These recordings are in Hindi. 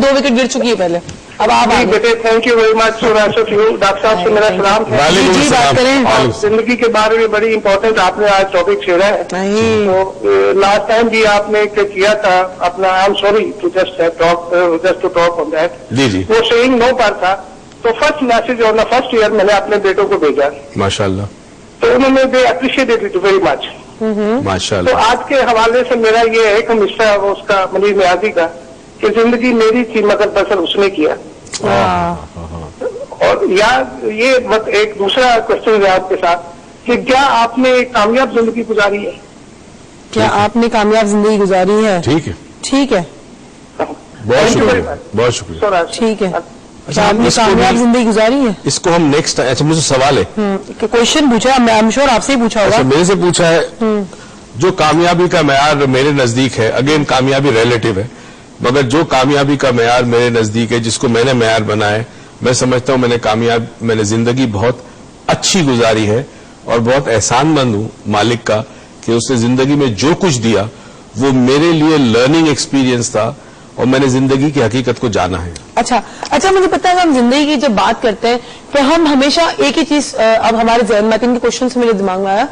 2 विकेट गिर चुकी है पहले। अब आप बेटे thank you very much for doctor साहब से मेरा सलाम है। जी बात करें। जिंदगी के बारे में बड़ी इंपॉर्टेंट आपने आज टॉपिक छेड़ा है। तो लास्ट टाइम भी आपने किया था अपना, I am sorry to just to talk on that. जी वो सेइंग नो पर था। तो first message on the first year मैंने अपने बेटों को भेजा माशाल्लाह, तो उन्होंने they appreciated it very much माशाल्लाह। तो आज के हवाले से मेरा ये है कि मिस्टर उसका मनीर नियाजी का कि जिंदगी मेरी थी मगर बसर उसने किया। और ये एक दूसरा क्वेश्चन है आपके साथ कि क्या आपने एक कामयाब जिंदगी गुजारी है? क्या आपने कामयाब जिंदगी गुजारी है? ठीक है, ठीक है, बहुत शुक्रिया, बहुत शुक्रिया। ठीक है। अच्छा, आपने कामयाब जिंदगी गुजारी है? इसको हम नेक्स्ट, अच्छा मुझे सवाल है, क्वेश्चन पूछा, आई एम श्योर आपसे ही पूछा होगा। अच्छा मेरे से पूछा है, जो कामयाबी का मैयार मेरे नजदीक है, अगेन कामयाबी रिलेटिव है, मगर जो कामयाबी का मैयार मेरे नजदीक है, जिसको मैंने मैयार बनाया है, मैं समझता हूं मैंने जिंदगी बहुत अच्छी गुजारी है और बहुत एहसानमंद हूं मालिक का कि उसने जिंदगी में जो कुछ दिया वो मेरे लिए लर्निंग एक्सपीरियंस था और मैंने जिंदगी की हकीकत को जाना है। अच्छा मुझे पता है, हम जिंदगी की जब बात करते हैं तो हम हमेशा एक ही चीज अब हमारे जहन में, इनके क्वेश्चन से मेरे दिमाग में आया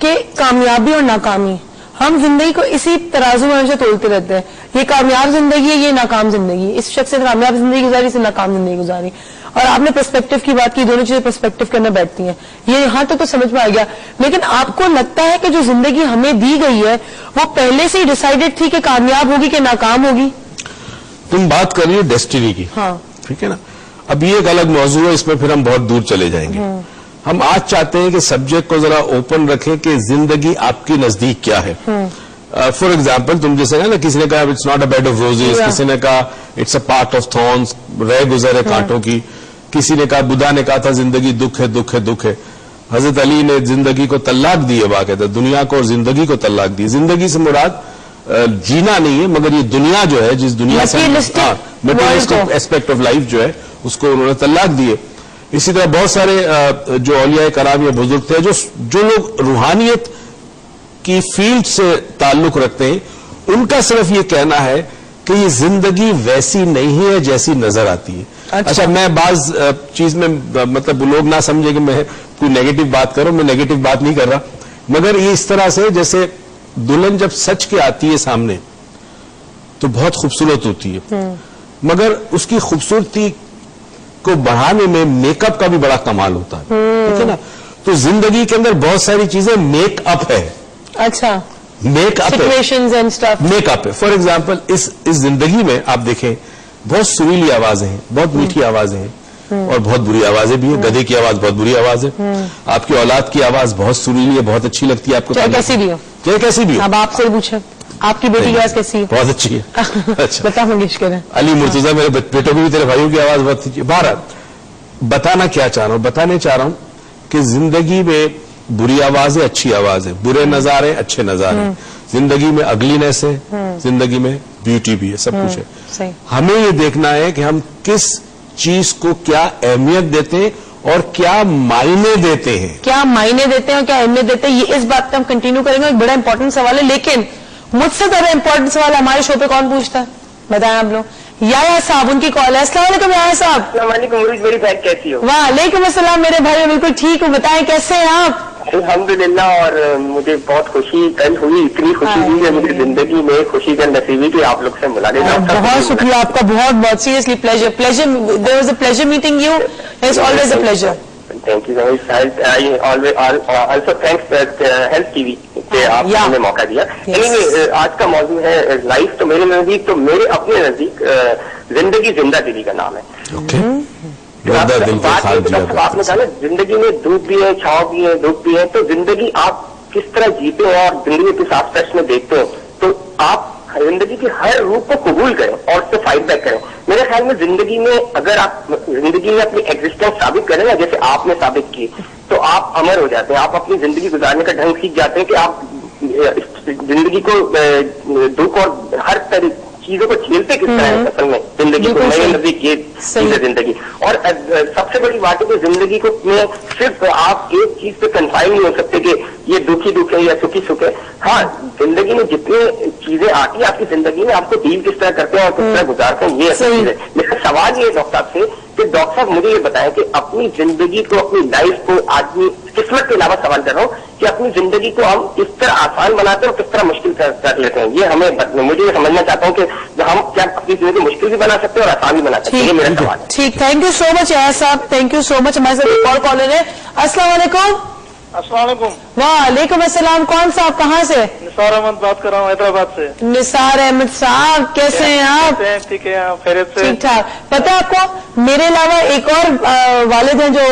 कि कामयाबी और नाकामी, हम जिंदगी को इसी तराजू में हमेशा तोलते रहते हैं। ये कामयाब जिंदगी है, ये नाकाम जिंदगी है। इस शख्स ने कामयाब जिंदगी गुजारी, इसे नाकाम जिंदगी गुजारी। और आपने पर्सपेक्टिव की बात की, दोनों चीजें पर्सपेक्टिव के अंदर बैठती हैं। ये यहाँ तो समझ में आ गया, लेकिन आपको लगता है कि जो जिंदगी हमें दी गई है वो पहले से ही डिसाइडेड थी कि कामयाब होगी कि नाकाम होगी? तुम बात कर रही हो डेस्टिनी की, हाँ ठीक है ना। अब ये एक अलग मौजूद है, इसमें फिर हम बहुत दूर चले जाएंगे। हम आज चाहते हैं कि सब्जेक्ट को जरा ओपन रखें कि जिंदगी आपकी नजदीक क्या है। फॉर एग्जाम्पल तुम जैसे ना, किसी ने कहा it's not a bed of roses, किसी ने कहा it's a part of thorns, रह गुजरे कांटों की, किसी ने कहा, बुद्धा ने कहा था जिंदगी दुख है दुख है दुख है। हजरत अली ने जिंदगी को तलाक दी है, बाकायदा दुनिया को और जिंदगी को तलाक दी। जिंदगी से मुराद जीना नहीं है, मगर ये दुनिया जो है, जिस दुनिया से मटेरियलिस्टिक एस्पेक्ट ऑफ लाइफ जो है, उसको उन्होंने तलाक दिए। इसी तरह बहुत सारे जो औलिया कराम या बुजुर्ग थे, जो लोग रूहानियत की फील्ड से ताल्लुक रखते हैं, उनका सिर्फ ये कहना है कि ये जिंदगी वैसी नहीं है जैसी नजर आती है। अच्छा मैं बाज चीज में, मतलब लोग ना समझे कि मैं कोई नेगेटिव बात कर रहा हूं, मैं नेगेटिव बात नहीं कर रहा, मगर ये इस तरह से जैसे दुल्हन जब सच के आती है सामने तो बहुत खूबसूरत होती है, मगर उसकी खूबसूरती को बढ़ाने में मेकअप का भी बड़ा कमाल होता है, ठीक है ना। तो जिंदगी के अंदर बहुत सारी चीजें मेकअप है। अच्छा, makeup situations and stuff, makeup है। फॉर एग्जांपल इस जिंदगी में आप देखें बहुत सुरीली आवाजें हैं, बहुत मीठी आवाजें हैं और बहुत बुरी आवाजें भी है। गधे की आवाज बहुत बुरी आवाज है, आपकी औलाद की आवाज बहुत सुरीली है, बहुत अच्छी लगती है आपको, चाहे कैसी भी हो, चाहे कैसी भी हो। अब आपसे पूछे आपकी बेटी की आवाज कैसी है? बहुत अच्छी है। अच्छा बता मंगेशकर है, अली मुर्तजा, मेरे बेटों की भी, तेरे भाइयों की आवाज बहुत अच्छी है। बारह बताना क्या चाह रहा हूं, बताने चाह रहा हूं कि जिंदगी में बुरी आवाज है, अच्छी आवाज है, बुरे नजारे अच्छे नजारे, जिंदगी में अगलीनेस है, जिंदगी में ब्यूटी भी है, सब कुछ है। सही। हमें ये देखना है कि हम किस चीज को क्या अहमियत देते हैं और क्या मायने देते हैं, क्या मायने देते हैं और क्या अहमियत देते हैं। ये इस बात पे हम कंटिन्यू करेंगे, एक बड़ा इंपॉर्टेंट सवाल है, लेकिन मुझसे ज्यादा इंपॉर्टेंट सवाल हमारे शो पे कौन पूछता है, बताएं आप लोग। याया साहब, उनकी कॉल है। अस्सलाम वालेकुम याया साहब। मेरी बहन कैसी हो? वालेकुम अस्सलाम मेरे भाई, मैं बिल्कुल ठीक हूँ, बताएं कैसे हैं आप? अल्हम्दुलिल्लाह। और मुझे बहुत खुशी कल हुई, इतनी खुशी हुई है मुझे जिंदगी में, खुशी का नसीबी कि आप लोग से मुलाकात। बहुत शुक्रिया आपका, बहुत बहुत seriously pleasure, there was a pleasure meeting you, it's always a pleasure. Thank you so much. I always also thanks health TV कि आपने हमें मौका दिया। एनीवे, आज का मौजू है लाइफ। तो मेरे नजदीक, तो मेरे अपने नजदीक जिंदगी जिंदा दिली का नाम है। आपने कहा ना, जिंदगी में धूप भी है, छांव भी है, दुख भी है। तो जिंदगी आप किस तरह जीते हैं और जिंदगी किस आस्पेक्ट में देखते हो, तो आप जिंदगी के हर रूप को कबूल करें और उससे फाइट बैक करें। मेरे ख्याल में जिंदगी में अगर आप जिंदगी में अपनी एग्जिस्टेंस साबित करें ना, जैसे आपने साबित की, तो आप अमर हो जाते हैं। आप अपनी जिंदगी गुजारने का ढंग सीख जाते हैं कि आप जिंदगी को दुख और हर तरह चीजों को झेलते किस तरह है असल में जिंदगी को। मेरे नजदीक ये चीज है जिंदगी। और सबसे बड़ी बात है कि जिंदगी को में सिर्फ आप एक चीज पे कंफाइन नहीं हो सकते कि ये दुखी दुख है या सुखी सुख है। हाँ, जिंदगी में जितनी चीजें आती है आपकी जिंदगी में, आपको डील किस तरह करते हैं और किस तरह गुजारते हैं, ये असल चीज है। मेरा सवाल ये है डॉक्टर साहब से कि डॉक्टर साहब मुझे ये बताएं कि अपनी जिंदगी को, अपनी लाइफ को, आदमी किस्मत के अलावा सवाल कर रहा हूँ कि अपनी जिंदगी को हम किस तरह आसान बनाते हैं और किस तरह मुश्किल कर लेते हैं। ये मुझे ये समझना चाहता हूँ कि हम क्या अपनी जिंदगी मुश्किल भी बना सकते हैं और आसान भी बना सकते हैं। ये मेरा सवाल है। ठीक, थैंक यू सो मच यार साहब, थैंक यू सो मच। हमारे साथ एक और कॉलर है। अस्सलाम वालेकुम। अस्सलाम वालेकुम। वालेकुम अस्सलाम। कौन साहब, कहाँ से? निसार अहमद बात कर रहा हूँ हैदराबाद से। निसार अहमद साहब, कैसे हैं आप? ठीक है, आप खैरियत से? ठीक ठाक। पता है आपको, मेरे अलावा एक और वालिद हैं जो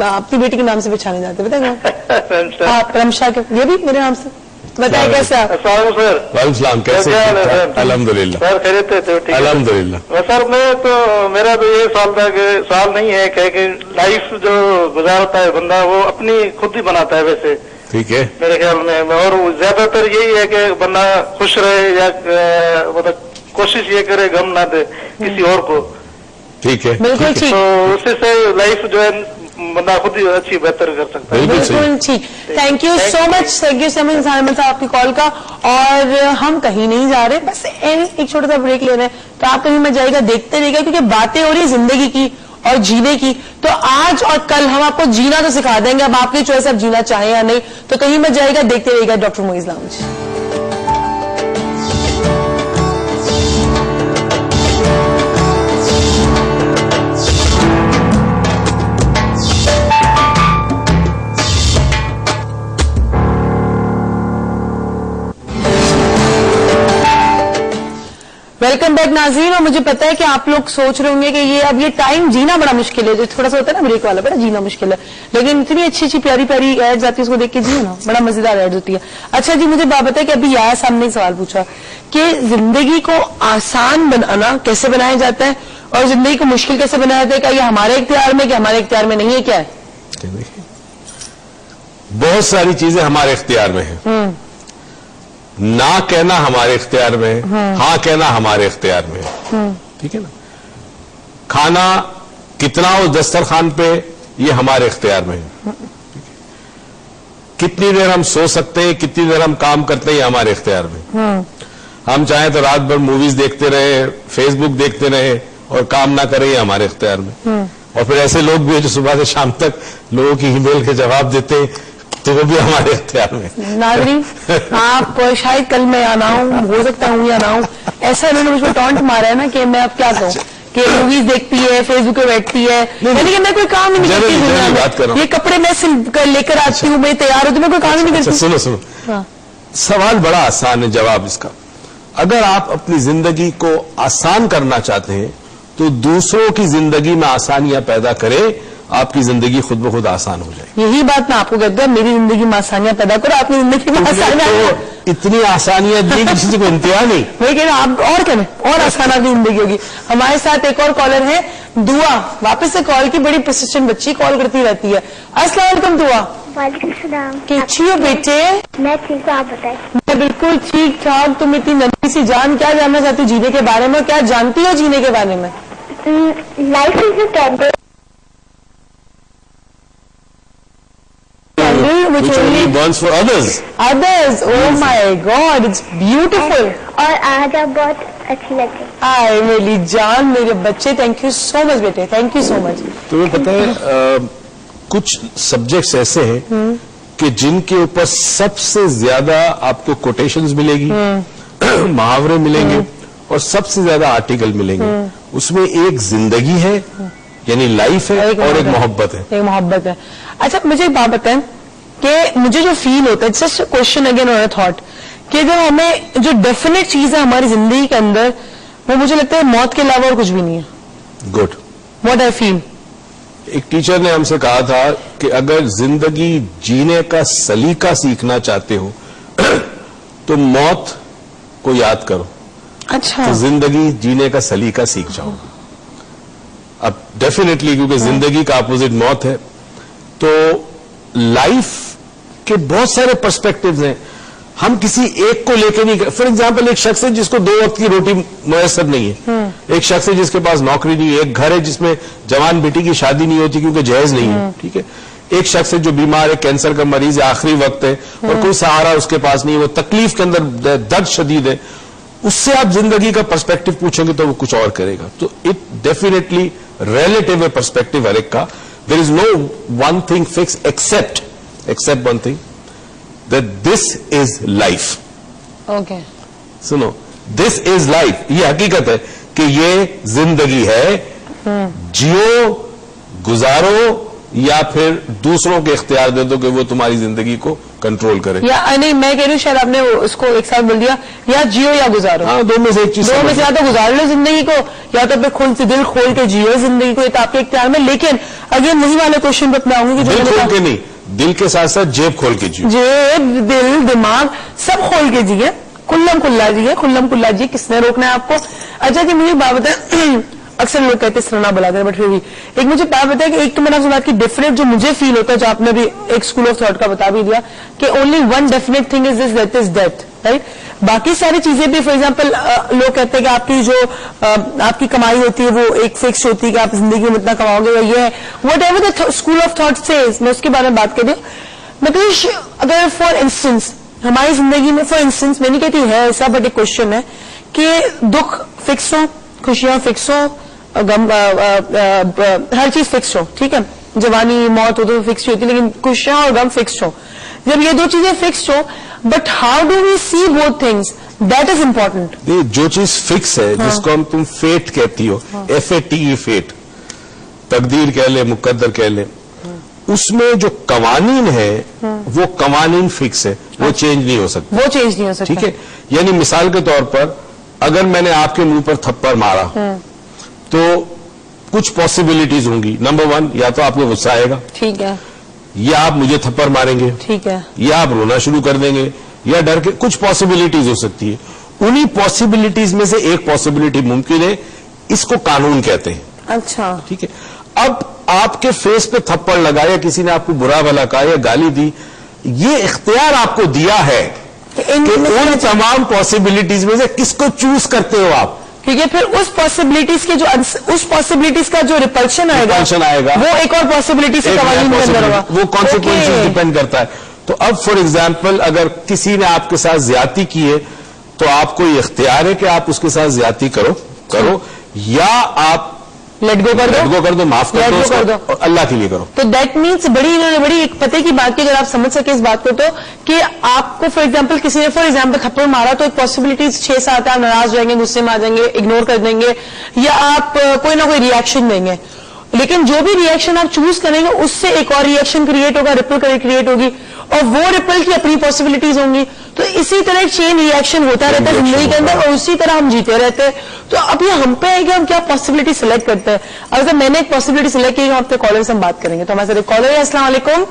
अपनी बेटी के नाम से पहचाने जाते हैं, पता है? आप रमशा के, ये भी मेरे नाम से। बताइए कैसे आप? सर वालेकुम कैसे? अल्हम्दुलिल्लाह सर खैरियत है तो ठीक है अल्हम्दुलिल्लाह। सर मैं तो मेरा तो ये साल नहीं है कि लाइफ जो गुजारता है बंदा वो अपनी खुद ही बनाता है वैसे, ठीक है मेरे ख्याल में। और ज्यादातर यही है कि बंदा खुश रहे या मतलब कोशिश ये करे गम ना दे किसी और को। ठीक है, बिल्कुल ठीक। तो उसी से लाइफ जो है बंदा खुद ही अच्छी बेहतर कर सकता है। बिल्कुल ठीक। Thank you so much, thank you so much Nisar Ahmad sahab आपकी कॉल का। और हम कहीं नहीं जा रहे, बस एक छोटा सा ब्रेक ले रहे हैं, तो आप कहीं मत जाएगा, देखते रहिएगा, क्योंकि बातें हो रही जिंदगी की और जीने की। तो आज और कल हम आपको जीना तो सिखा देंगे, अब आपकी चॉइस, आप जीना चाहें या नहीं। तो कहीं मत जाएगा, देखते रहिएगा doctor Moiz lounge. Welcome back नाज़रीन। और मुझे पता है कि आप लोग सोच रहे होंगे कि ये टाइम जीना बड़ा मुश्किल है, जो थोड़ा सा होता है ना ब्रेक वाला, बड़ा जीना मुश्किल है, लेकिन इतनी अच्छी अच्छी प्यारी प्यारी एड्स आती है, उसको देख के जियो ना, बड़ा मजेदार एड्स होती है। अच्छा जी, मुझे बात बताए कि अभी यार सामने एक सवाल पूछा कि जिंदगी को आसान बनाना कैसे बनाया जाता है और जिंदगी को मुश्किल कैसे बनाया जाता है, क्या ये हमारे इख्तियार में, क्या हमारे इख्तियार में नहीं है, क्या है? बहुत सारी चीजें हमारे इख्तियार में है। ना कहना हमारे इख्तियार में है, हाँ कहना हमारे इख्तियार में है। ठीक है ना। खाना कितना हो दस्तरखान पे, ये हमारे इख्तियार में है। कितनी देर हम सो सकते हैं, कितनी देर हम काम करते हैं, ये हमारे इख्तियार में। हम चाहें तो रात भर मूवीज देखते रहे, फेसबुक देखते रहे और काम ना करें, ये हमारे इख्तियार में। और फिर ऐसे लोग भी हैं जो सुबह से शाम तक लोगों की ईमेल के जवाब देते हैं, तो वो भी हमारे इख्तियार में। नाज़रीन, आप शायद कल मैं आना हूँ, हो सकता हूँ या ना हूँ, ऐसा इन्होंने मुझको टॉन्ट मारा है ना कि मैं अब क्या कहूँ कि मूवीज देखती है, फेसबुक पे बैठती है, यानी कि मैं कोई काम ही नहीं करती दुनिया में। ये कपड़े मैं लेकर आती हूँ, मैं तैयार होती हूँ, मैं कोई काम ही नहीं करती। सुनो सवाल बड़ा आसान है, जवाब इसका, अगर आप अपनी जिंदगी को आसान करना चाहते हैं तो दूसरों की जिंदगी में आसानियां पैदा करें, आपकी जिंदगी खुद ब खुद आसान हो जाएगी। यही बात मैं आपको कहता हूँ, मेरी जिंदगी में आसानियां पैदा करो, आपकी जिंदगी में आसानियां। तो इतनी आसानियां दी किसी को इंतहा नहीं। वही कह रहे आप, और क्या और आसान आपकी जिंदगी होगी। हमारे साथ एक और कॉलर है दुआ, वापस से कॉल की, बड़ी परसिस्टेंट बच्ची, कॉल करती रहती है। अस्सलाम वालेकुम दुआ। वालेकुम सलाम। कैसी हो बेटे? मैं ठीक हूँ, आप बताएं। मैं बिल्कुल ठीक ठाक। तुम इतनी नन्ही सी जान, क्या जानना चाहती हो जीने के बारे में, क्या जानती हो जीने के बारे में? Life is a candle which only burns for others. Oh my God, it's beautiful. और आज आप बहुत अच्छी लगे। हाय मेरी जान, मेरे बच्चे, थैंक यू सो मच बेटे, थैंक यू सो मच। तुम्हें पता है कुछ सब्जेक्ट्स ऐसे हैं कि जिनके ऊपर सबसे ज्यादा आपको कोटेशंस मिलेगी, मुहावरे मिलेंगे और सबसे ज्यादा आर्टिकल मिलेंगे। उसमें एक जिंदगी है यानी लाइफ है और एक मोहब्बत है। एक मोहब्बत है। अच्छा मुझे एक बात बताएं कि मुझे जो फील होता है, जस्ट क्वेश्चन अगेन और थॉट, कि जो हमें जो डेफिनेट चीज है हमारी जिंदगी के अंदर, वो मुझे लगता है मौत के अलावा और कुछ भी नहीं है। Good, what I feel. एक टीचर ने हमसे कहा था कि अगर जिंदगी जीने का सलीका सीखना चाहते हो तो मौत को याद करो। अच्छा, तो जिंदगी जीने का सलीका सीख जाओ। अब डेफिनेटली क्योंकि जिंदगी का अपोजिट मौत है, तो लाइफ के बहुत सारे पर्सपेक्टिव्स हैं। हम किसी एक को लेके नहीं, फॉर एग्जाम्पल एक शख्स है जिसको 2 वक्त की रोटी मुयसर नहीं है, एक शख्स है जिसके पास नौकरी नहीं है, एक घर है जिसमें जवान बेटी की शादी नहीं होती क्योंकि जहेज नहीं है, ठीक है, एक शख्स है जो बीमार है, कैंसर का मरीज है, आखिरी वक्त है और कोई सहारा उसके पास नहीं है, वो तकलीफ के अंदर दर्द शदीद है, उससे आप जिंदगी का पर्सपेक्टिव पूछेंगे तो वो कुछ और करेगा। तो इट डेफिनेटली रिलेटिव है पर्सपेक्टिव हर एक का। There is no one thing fix except one thing, that this is life. Okay, सुनो, दिस इज लाइफ, ये हकीकत है कि ये जिंदगी है, जियो, गुजारो या फिर दूसरों के इख्तियार दे दो कि वो तुम्हारी जिंदगी को कंट्रोल करे। या नहीं, मैं कह रही हूँ शायद आपने उसको एक साथ बोल दिया, या जियो या गुजारो। हाँ, दो में से एक चीज, दो में से या तो गुजार लो जिंदगी को या तो फिर खुल से दिल खोल के जियो जिंदगी को, ये तो आपके इख्तियार में। लेकिन अगेन वही वाले क्वेश्चन पे अपना आऊंगी कि दिल खोल के नहीं, दिल के साथ साथ जेब खोल के जियो, जेब दिल दिमाग सब खोल के जिए, खुल्लम खुल्ला जिए, खुल्लम खुल्ला जिए, किसने रोकना है आपको। अच्छा जी, मुझे बात बताएं, अक्सर लोग कहते हैं सराहना बुलाते हैं, बट फिर भी एक मुझे बात बताया कि एक तो मैंने आपसे बात की डिफरेंट जो मुझे फील होता है, जो आपने भी एक स्कूल ऑफ थॉट का बता भी दिया कि only one definite thing is this, that is death, right. बाकी सारी चीजें भी, फॉर एग्जाम्पल लोग कहते हैं कि आपकी जो आपकी कमाई होती है वो एक फिक्स होती है कि आप जिंदगी में इतना कमाओगे, या ये है what ever the school of thought says, मैं उसके बारे में बात कर रही हूँ। मतलब अगर फॉर इंस्टेंस हमारी जिंदगी में, फॉर इंस्टेंस मैं नहीं कहती है ऐसा, बट एक क्वेश्चन है कि दुख फिक्स हो, खुशियां फिक्स हो, गम हर चीज फिक्स हो, ठीक है, जवानी मौत हो तो फिक्स होती है, लेकिन खुशियां और गम फिक्स हो। जब ये दो चीजें फिक्स हो, but how do we see both things, that is important. जो चीज फिक्स है, जिसको हम तुम फेट कहती हो, FATE फेट, तकदीर कह ले, मुकद्दर कह ले, उसमें जो कवानीन है वो कवानीन फिक्स है, वो चेंज नहीं हो सकता, वो चेंज नहीं हो सकता, ठीक है। यानी मिसाल के तौर पर अगर मैंने आपके मुंह पर थप्पड़ मारा तो कुछ पॉसिबिलिटीज होंगी। नंबर 1, या तो आपको गुस्सा आएगा, ठीक है, या आप मुझे थप्पड़ मारेंगे, ठीक है, या आप रोना शुरू कर देंगे, या डर के, कुछ पॉसिबिलिटीज हो सकती है। उन्हीं पॉसिबिलिटीज में से एक पॉसिबिलिटी मुमकिन है, इसको कानून कहते हैं, अच्छा, ठीक है। अब आपके फेस पे थप्पड़ लगाया, किसी ने आपको बुरा भला कहा या गाली दी, ये इख्तियार आपको दिया है कि उन तमाम पॉसिबिलिटीज में से किसको चूज करते हो आप, ठीक है। फिर उस पॉसिबिलिटीज के जो उस पॉसिबिलिटीज का जो रिपल्शन आएगा वो एक और पॉसिबिलिटी से कवानीन के अंदर होगा, वो कॉन्सिक्वेंसेस डिपेंड करता है। तो अब फॉर एग्जाम्पल अगर किसी ने आपके साथ ज्यादती की है तो आपको ये इख्तियार है कि आप उसके साथ ज्यादती करो या आप लेट गो कर दो, माफ कर दो, और अल्लाह के लिए करो। तो दैट मीन्स बड़ी एक पते की बात की, अगर आप समझ सके इस बात को, तो कि आपको फॉर एग्जांपल किसी ने फॉर एग्जांपल थप्पड़ मारा तो एक पॉसिबिलिटी 6-7 आप नाराज हो जाएंगे, गुस्से में आ जाएंगे, इग्नोर कर देंगे, या आप कोई ना कोई रिएक्शन देंगे। लेकिन जो भी रिएक्शन आप चूज करेंगे उससे एक और रिएक्शन क्रिएट होगा, रिपल क्रिएट होगी, और वो रिपल की अपनी पॉसिबिलिटीज होंगी। तो इसी तरह एक चेन रिएक्शन होता रहता है जिंदगी के अंदर, और उसी तरह हम जीते रहते हैं। तो अब ये हम पे है कि हम क्या पॉसिबिलिटी सिलेक्ट करते हैं। अगर मैंने एक पॉसिबिलिटी सिलेक्ट की, हम अपने कॉलर से हम बात करेंगे। तो हमारे साथ एक कॉलर है। अस्सलाम वालेकुम।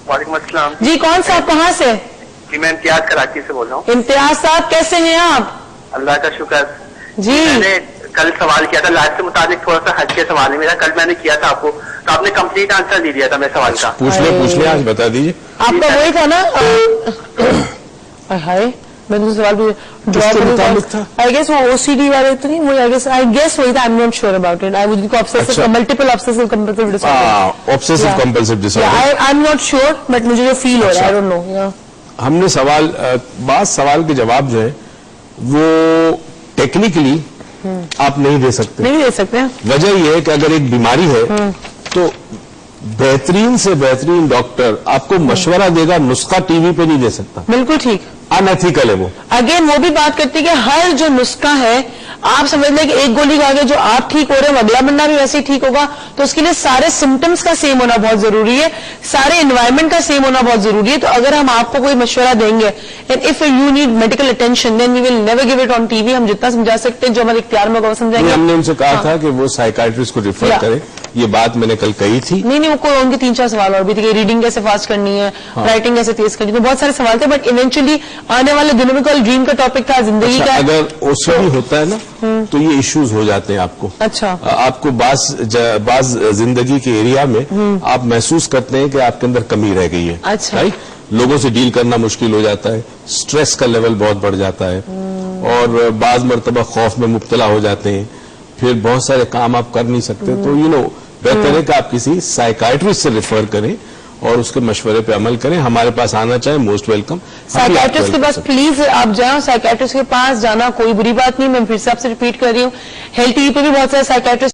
वालेकुम अस्सलाम जी, कौन सा, आप कहाँ से? जी, मैं इम्तियाज कराची से बोल रहा हूँ। इम्तियाज साहब, कैसे हैं आप? अल्लाह का शुक्र जी, मैंने कल सवाल किया था, लाइफ से मुताबिक थोड़ा सा हट के सवाल है मेरा, कल मैंने किया था आपको, तो आपने कंप्लीट आंसर दे दिया था मेरे सवाल का। पूछ ले, आज बता दीजिए। आपका वही था ना? हाय, मैं तुमसे सवाल पूछा, आई गेस वो OCD वाले तो नहीं, वो आई गेस वही था, I am not sure about it. I would obsessive multiple obsessive compulsive disorder, obsessive compulsive disorder, I am not sure, but मुझे जो फील हो रहा है, आई डोंट नो। हमने सवाल के जवाब जो है वो टेक्निकली आप नहीं दे सकते। वजह यह है कि अगर एक बीमारी है तो बेहतरीन से बेहतरीन डॉक्टर आपको मशवरा देगा, नुस्खा टीवी पे नहीं दे सकता। बिल्कुल ठीक, अनएथिकल है वो। अगेन वो भी बात करती है कि हर जो नुस्खा है, आप समझ लें कि एक गोली खा के जो आप ठीक हो रहे हैं अगला बंदा भी वैसे ही ठीक होगा, तो उसके लिए सारे सिम्टम्स का सेम होना बहुत जरूरी है, सारे एनवायरमेंट का सेम होना बहुत जरूरी है। तो अगर हम आपको कोई मशवरा देंगे, and if you need medical attention, then we will never give it on TV. हम जितना समझा सकते हैं, जो हमारे इख्तियार में वो समझाएंगे। हमने उनसे कहा था कि वो साइकाइट्रिस्ट को रिफर करें, ये बात मैंने कल कही थी। नहीं, उनके 3-4 सवाल और भी थे कि रीडिंग कैसे फास्ट करनी है, राइटिंग कैसे तेज करनी है, तो बहुत सारे सवाल थे। बट इवेंचुअली आने वाले दिनों में कल ड्रीम का टॉपिक था जिंदगी का। अगर OCD होता है ना तो ये इश्यूज हो जाते हैं आपको। अच्छा, आपको बाज जिंदगी के एरिया में आप महसूस करते हैं कि आपके अंदर कमी रह गई है। अच्छा, राइट। लोगों से डील करना मुश्किल हो जाता है, स्ट्रेस का लेवल बहुत बढ़ जाता है और बाज मरतबा खौफ में मुब्तला हो जाते हैं, फिर बहुत सारे काम आप कर नहीं सकते। तो बेहतर है कि आप किसी साइकाइट्रिस्ट से रेफर करें और उसके मशवरे पे अमल करें। हमारे पास आना चाहे मोस्ट वेलकम। साइकियाट्रिस्ट के पास प्लीज आप जाओ, साइकियाट्रिस्ट के पास जाना कोई बुरी बात नहीं। मैं फिर से आपसे रिपीट कर रही हूँ, हेल्थ टीवी पे भी बहुत सारे साइकियाट्रिस्ट